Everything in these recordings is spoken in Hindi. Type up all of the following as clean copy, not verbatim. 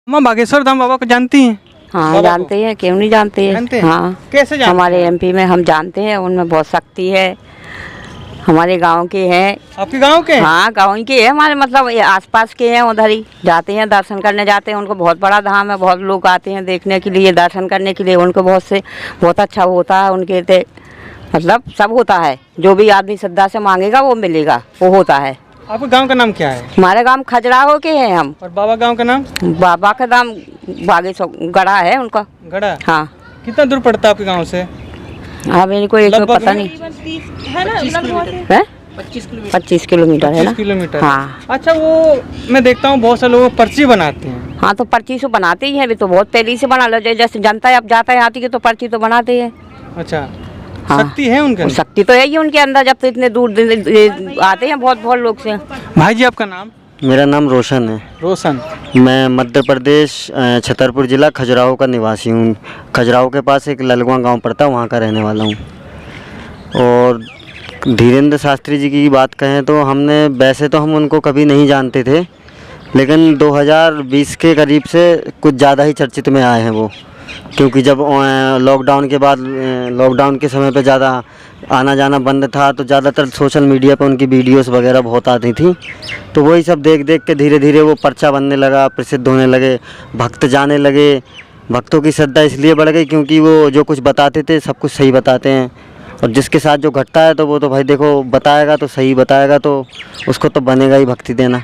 माँ बागेश्वर धाम बाबा को जानती हैं? हाँ बाबा जानते हैं, क्यों नहीं जानते जानते हैं। हैं? हाँ कैसे जानते हमारे हैं? एमपी में हम जानते हैं, उनमें बहुत शक्ति है। हमारे गांव के हैं। आपके गांव के हैं? हाँ गाँव के हैं हमारे, मतलब ये आसपास के हैं, उधर ही जाते हैं, दर्शन करने जाते हैं। उनको बहुत बड़ा धाम है, बहुत लोग आते हैं देखने के लिए, दर्शन करने के लिए। उनको बहुत अच्छा होता है उनके ते, मतलब सब होता है, जो भी आदमी श्रद्धा से मांगेगा वो मिलेगा, वो होता है। आपके गांव का नाम क्या है? हमारे गांव खजुराहो के हैं हम। और बाबा गांव का नाम? बाबा का नाम बागेश्वर गढ़ा है उनका। गढ़ा? हाँ। कितना दूर पड़ता है आपके गांव से? अब इनको एक लगभग पता नहीं है, 25 किलोमीटर है ना। 25 किलोमीटर। हाँ। अच्छा, वो मैं देखता हूँ बहुत से लोग पर्ची बनाते हैं। हाँ तो पर्ची तो बनाते ही हैं, अभी तो बहुत पहले से बना लो, जैसे जनता अब जाता है आती है तो पर्ची तो बनाते हैं। अच्छा। हाँ। शक्ति है उनके अंदर? शक्ति तो है ही उनके अंदर, जब तो इतने दूर आते हैं बहुत बहुत लोग से। भाई जी आपका नाम? मेरा नाम रोशन है। रोशन। मैं मध्य प्रदेश छतरपुर ज़िला खजुराहो का निवासी हूँ। खजुराहो के पास एक ललगुआ गांव पड़ता है, वहाँ का रहने वाला हूँ। और धीरेन्द्र शास्त्री जी की बात कहें तो हमने वैसे तो हम उनको कभी नहीं जानते थे, लेकिन 2020 के करीब से कुछ ज़्यादा ही चर्चित में आए हैं वो, क्योंकि जब लॉकडाउन के बाद लॉकडाउन के समय पे ज़्यादा आना जाना बंद था तो ज़्यादातर सोशल मीडिया पे उनकी वीडियोस वगैरह बहुत आती थी। तो वही सब देख देख के धीरे धीरे वो पर्चा बनने लगा, प्रसिद्ध होने लगे, भक्त जाने लगे। भक्तों की श्रद्धा इसलिए बढ़ गई क्योंकि वो जो कुछ बताते थे सब कुछ सही बताते हैं, और जिसके साथ जो घटता है तो वो तो भाई देखो बताएगा तो सही बताएगा, तो उसको तो बनेगा ही भक्ति देना।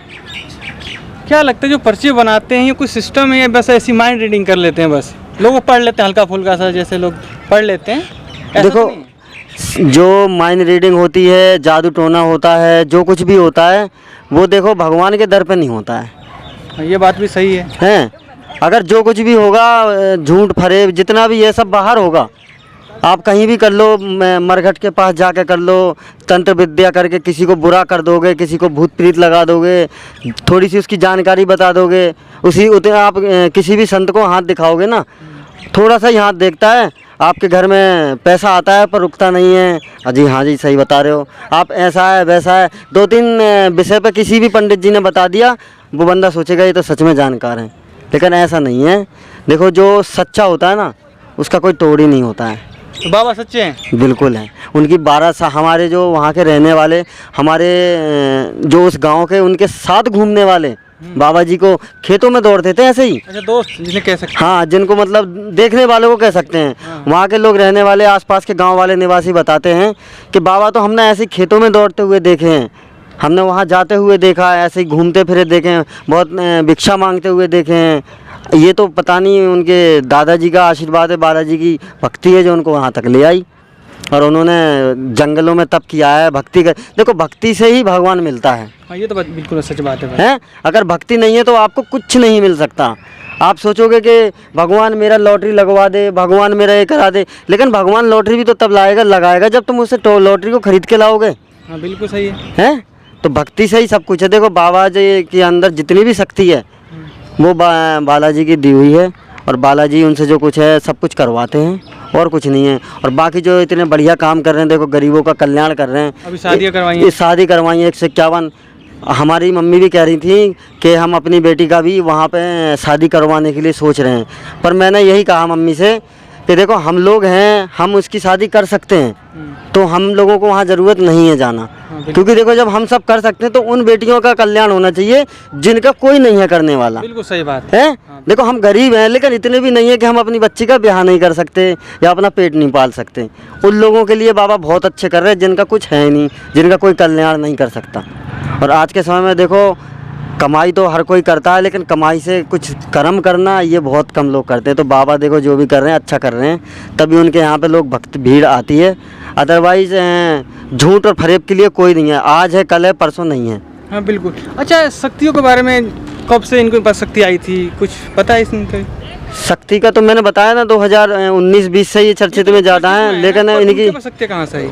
क्या लगता है जो पर्ची बनाते हैं ये कोई सिस्टम है या बस ऐसी माइंड रीडिंग कर लेते हैं? बस लोग पढ़ लेते हैं हल्का फुल्का सा, जैसे लोग पढ़ लेते हैं, ऐसा देखो तो नहीं है? जो माइंड रीडिंग होती है, जादू टोना होता है, जो कुछ भी होता है वो देखो भगवान के दर पे नहीं होता है। ये बात भी सही है। हैं, अगर जो कुछ भी होगा झूठ फरेब जितना भी ये सब बाहर होगा, आप कहीं भी कर लो, मरघट के पास जाके कर लो, तंत्र विद्या करके किसी को बुरा कर दोगे, किसी को भूत प्रीत लगा दोगे, थोड़ी सी उसकी जानकारी बता दोगे, उसी उतने आप किसी भी संत को हाथ दिखाओगे ना, थोड़ा सा ही हाथ देखता है, आपके घर में पैसा आता है पर रुकता नहीं है। अजी हाँ जी सही बता रहे हो आप, ऐसा है वैसा है, 2-3 विषय पे किसी भी पंडित जी ने बता दिया, वो बंदा सोचेगा ये तो सच में जानकार है, लेकिन ऐसा नहीं है। देखो जो सच्चा होता है ना उसका कोई तोड़ ही नहीं होता है। तो बाबा सच्चे हैं? बिल्कुल हैं। उनकी 12 साल हमारे जो वहाँ के रहने वाले, हमारे जो उस गांव के उनके साथ घूमने वाले बाबा जी को खेतों में दौड़ते थे ऐसे ही। अच्छा, दोस्त जिन्हें कह सकते हैं। हाँ, जिनको मतलब देखने वालों को कह सकते हैं। हाँ। वहाँ के लोग रहने वाले आसपास के गांव वाले निवासी बताते हैं कि बाबा तो हमने ऐसे ही खेतों में दौड़ते हुए देखे हैं, हमने वहाँ जाते हुए देखा है, ऐसे ही घूमते फिरे देखे हैं, बहुत भिक्षा मांगते हुए देखे हैं। ये तो पता नहीं उनके दादाजी का आशीर्वाद है, बालाजी की भक्ति है जो उनको वहाँ तक ले आई, और उन्होंने जंगलों में तप किया है, भक्ति कर। देखो भक्ति से ही भगवान मिलता है। हाँ, ये तो बिल्कुल सच बात है भाई। हैं, अगर भक्ति नहीं है तो आपको कुछ नहीं मिल सकता। आप सोचोगे कि भगवान मेरा लॉटरी लगवा दे, भगवान मेरा ये करा दे, लेकिन भगवान लॉटरी भी तो तब लगाएगा जब तुम उससे लॉटरी को खरीद के लाओगे। हाँ बिल्कुल सही है। हैं, तो भक्ति से ही सब कुछ है। देखो बाबा जी के अंदर जितनी भी शक्ति है वो बालाजी की दी हुई है, और बालाजी उनसे जो कुछ है सब कुछ करवाते हैं, और कुछ नहीं है। और बाकी जो इतने बढ़िया काम कर रहे हैं, देखो गरीबों का कल्याण कर रहे हैं। अभी शादियाँ करवाई हैं। शादी करवाई है 151। हमारी मम्मी भी कह रही थी कि हम अपनी बेटी का भी वहाँ पे शादी करवाने के लिए सोच रहे हैं, पर मैंने यही कहा मम्मी से कि देखो हम लोग हैं, हम उसकी शादी कर सकते हैं, तो हम लोगों को वहाँ ज़रूरत नहीं है जाना। क्योंकि देखो जब हम सब कर सकते हैं तो उन बेटियों का कल्याण होना चाहिए जिनका कोई नहीं है करने वाला। बिल्कुल सही बात है। देखो हम गरीब हैं, लेकिन इतने भी नहीं है कि हम अपनी बच्ची का ब्याह नहीं कर सकते या अपना पेट नहीं पाल सकते। उन लोगों के लिए बाबा बहुत अच्छे कर रहे हैं जिनका कुछ है नहीं, जिनका कोई कल्याण नहीं कर सकता। और आज के समय में देखो कमाई तो हर कोई करता है, लेकिन कमाई से कुछ कर्म करना ये बहुत कम लोग करते हैं। तो बाबा देखो जो भी कर रहे हैं अच्छा कर रहे हैं, तभी उनके यहाँ पे लोग भक्त भीड़ आती है। अदरवाइज झूठ और फरेब के लिए कोई नहीं है, आज है कल है परसों नहीं है। हाँ बिल्कुल। अच्छा, शक्तियों के बारे में कब से इनके पास शक्ति आई थी, कुछ पता है इसमें? शक्ति का तो मैंने बताया ना 2019-20 से ये चर्चित में ज़्यादा है, लेकिन इनकी शक्ति कहाँ से आई?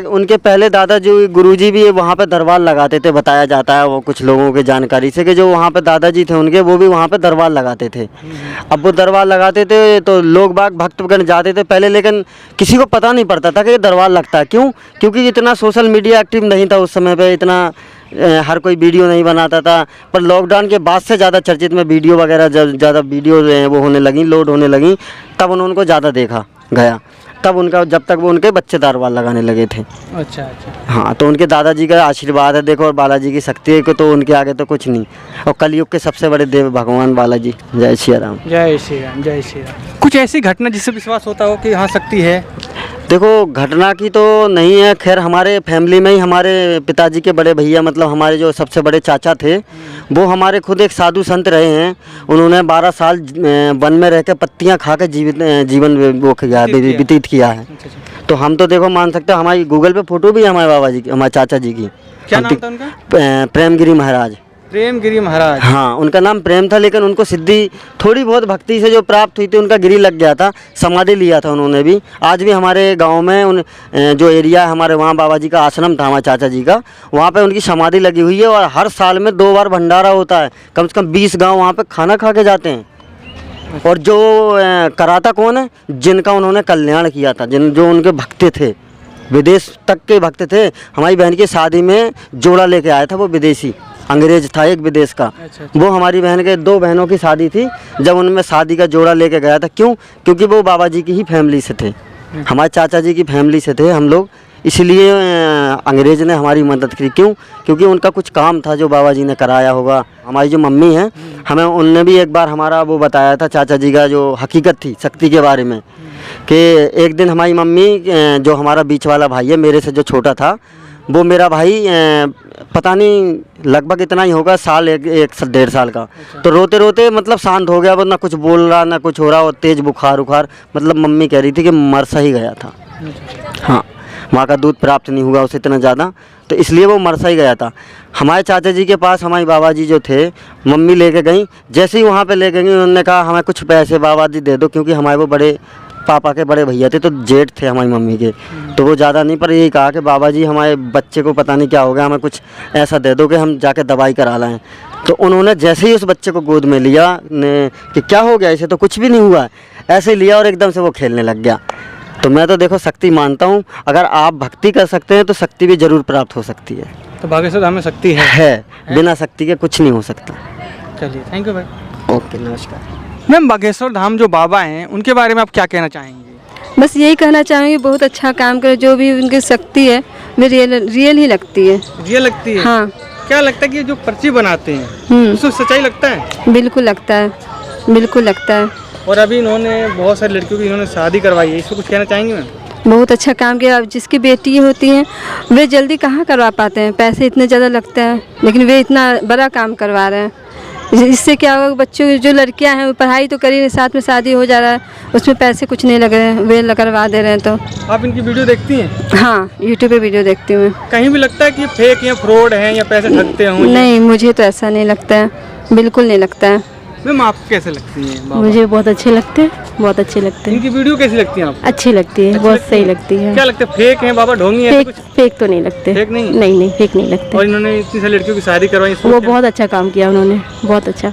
उनके पहले दादाजी गुरुजी भी वहाँ पे दरबार लगाते थे। बताया जाता है वो कुछ लोगों की जानकारी से कि जो वहाँ पे दादाजी थे उनके, वो भी वहाँ पे दरबार लगाते थे। अब वो दरबार लगाते थे तो लोग बाग भक्तगण जाते थे पहले, लेकिन किसी को पता नहीं पड़ता था कि ये दरबार लगता है। क्यों? क्योंकि इतना सोशल मीडिया एक्टिव नहीं था उस समय पर, इतना हर कोई वीडियो नहीं बनाता था, पर लॉकडाउन के बाद से ज़्यादा चर्चित में वीडियो वगैरह जब ज़्यादा वीडियो जो है वो होने लगी, लोड होने लगी, तब उनको ज़्यादा देखा गया। तब उनका जब तक वो उनके बच्चेदार वाल लगाने लगे थे। अच्छा अच्छा। हाँ, तो उनके दादाजी का आशीर्वाद है देखो, और बालाजी की शक्ति है कि तो उनके आगे तो कुछ नहीं। और कलयुग के सबसे बड़े देव भगवान बालाजी। जय श्री राम। जय श्री राम, जय श्री राम। कुछ ऐसी घटना जिससे विश्वास होता हो कि हाँ शक्ति है? देखो, घटना की तो नहीं है, खैर हमारे फैमिली में ही हमारे पिताजी के बड़े भैया, मतलब हमारे जो सबसे बड़े चाचा थे, वो हमारे खुद एक साधु संत रहे हैं। उन्होंने 12 साल वन में रह के पत्तियाँ खा के जीवन वो किया, व्यतीत किया है। तो हम तो देखो मान सकते हो, हमारी गूगल पे फोटो भी है हमारे बाबा जी की, हमारे चाचा जी की। क्या नाम था उनका? प्रेमगिरी महाराज। प्रेमगिरी महाराज। हाँ, उनका नाम प्रेम था, लेकिन उनको सिद्धि थोड़ी बहुत भक्ति से जो प्राप्त हुई थी, उनका गिरी लग गया था, समाधि लिया था उन्होंने भी। आज भी हमारे गांव में उन जो एरिया है हमारे, वहाँ बाबा जी का आश्रम था हमारे चाचा जी का, वहाँ पे उनकी समाधि लगी हुई है। और हर साल में 2 बार भंडारा होता है, कम से कम 20 गाँव वहाँ पर खाना खा के जाते हैं। और जो कराता कौन है, जिनका उन्होंने कल्याण किया था, जो उनके भक्त थे, विदेश तक के भक्त थे। हमारी बहन की शादी में जोड़ा लेके आया था वो विदेशी, अंग्रेज था एक विदेश का। अच्छा। वो हमारी बहन के 2 बहनों की शादी थी, जब उनमें शादी का जोड़ा लेके गया था। क्यों? क्योंकि वो बाबा जी की ही फैमिली से थे, हमारे चाचा जी की फैमिली से थे हम लोग, इसलिए अंग्रेज ने हमारी मदद की। क्यों? क्योंकि उनका कुछ काम था जो बाबा जी ने कराया होगा। हमारी जो मम्मी हैं, हमें उनने भी एक बार हमारा वो बताया था चाचा जी का जो हकीकत थी शक्ति के बारे में, कि एक दिन हमारी मम्मी, जो हमारा बीच वाला भाई है मेरे से जो छोटा था, वो मेरा भाई पता नहीं लगभग इतना ही होगा, साल एक 1.5 साल का। तो रोते रोते मतलब शांत हो गया, वो ना कुछ बोल रहा ना कुछ हो रहा, और तेज़ बुखार उखार, मतलब मम्मी कह रही थी कि मर सा ही गया था। हाँ, माँ का दूध प्राप्त नहीं हुआ उसे इतना ज़्यादा, तो इसलिए वो मर सा ही गया था। हमारे चाचा जी के पास हमारी बाबा जी जो थे, मम्मी लेके गई। जैसे ही वहाँ पे ले गई, उन्होंने कहा हमें कुछ पैसे बाबा जी दे दो, क्योंकि हमारे वो बड़े पापा के बड़े भैया थे, तो जेठ थे हमारी मम्मी के, तो वो ज़्यादा नहीं, पर यही कहा कि बाबा जी हमारे बच्चे को पता नहीं क्या हो गया, हमें कुछ ऐसा दे दो कि हम जाके दवाई करा लाएं। तो उन्होंने जैसे ही उस बच्चे को गोद में लिया कि क्या हो गया, इसे तो कुछ भी नहीं हुआ, ऐसे लिया और एकदम से वो खेलने लग गया। तो मैं तो देखो शक्ति मानता हूँ, अगर आप भक्ति कर सकते हैं तो शक्ति भी ज़रूर प्राप्त हो सकती है। तो बागेश्वर धाम में शक्ति है? बिना शक्ति के कुछ नहीं हो सकता। चलिए, थैंक यू भाई। ओके, नमस्कार। मैम, बागेश्वर धाम जो बाबा हैं, उनके बारे में आप क्या कहना चाहेंगे? बस यही कहना चाहूँगी, बहुत अच्छा काम करे, जो भी उनकी शक्ति है वे रियल ही लगती है। रियल लगती है? हाँ। क्या लगता है कि ये जो पर्ची बनाते हैं उसमें सच्चाई लगता है? बिल्कुल लगता है, बिल्कुल लगता है। और अभी इन्होंने बहुत सारी लड़कियों की इन्होंने शादी करवाई है, इसको कुछ कहना चाहेंगे मैम? बहुत अच्छा काम किया। अब जिसकी बेटी होती हैं वे जल्दी कहाँ करवा पाते हैं, पैसे इतने ज़्यादा लगते हैं, लेकिन वे इतना बड़ा काम करवा रहे हैं। इससे क्या होगा, बच्चों जो लड़कियां हैं वो पढ़ाई तो करी, साथ में शादी हो जा रहा है, उसमें पैसे कुछ नहीं लग रहे हैं, वे करवा दे रहे हैं। तो आप इनकी वीडियो देखती हैं? हाँ, यूट्यूब पे वीडियो देखती हूँ। कहीं भी लगता है कि ये फेक या फ्रॉड है या पैसे ठगते हों? नहीं, मुझे तो ऐसा नहीं लगता है, बिल्कुल नहीं लगता है। मैम, आपको कैसे लगती हैं बाबा? मुझे बहुत अच्छे लगते हैं, बहुत अच्छे लगते हैं। इनकी वीडियो कैसी लगती है आपको? अच्छी लगती है, बहुत सही लगती है। क्या लगता है, फेक है बाबा, ढोंगी है? फेक फेक तो नहीं लगते। फेक नहीं? नहीं, फेक नहीं लगते। और इन्होंने इतनी सारी लड़कियों की शादी करवाई, वो बहुत अच्छा काम किया उन्होंने, बहुत अच्छा।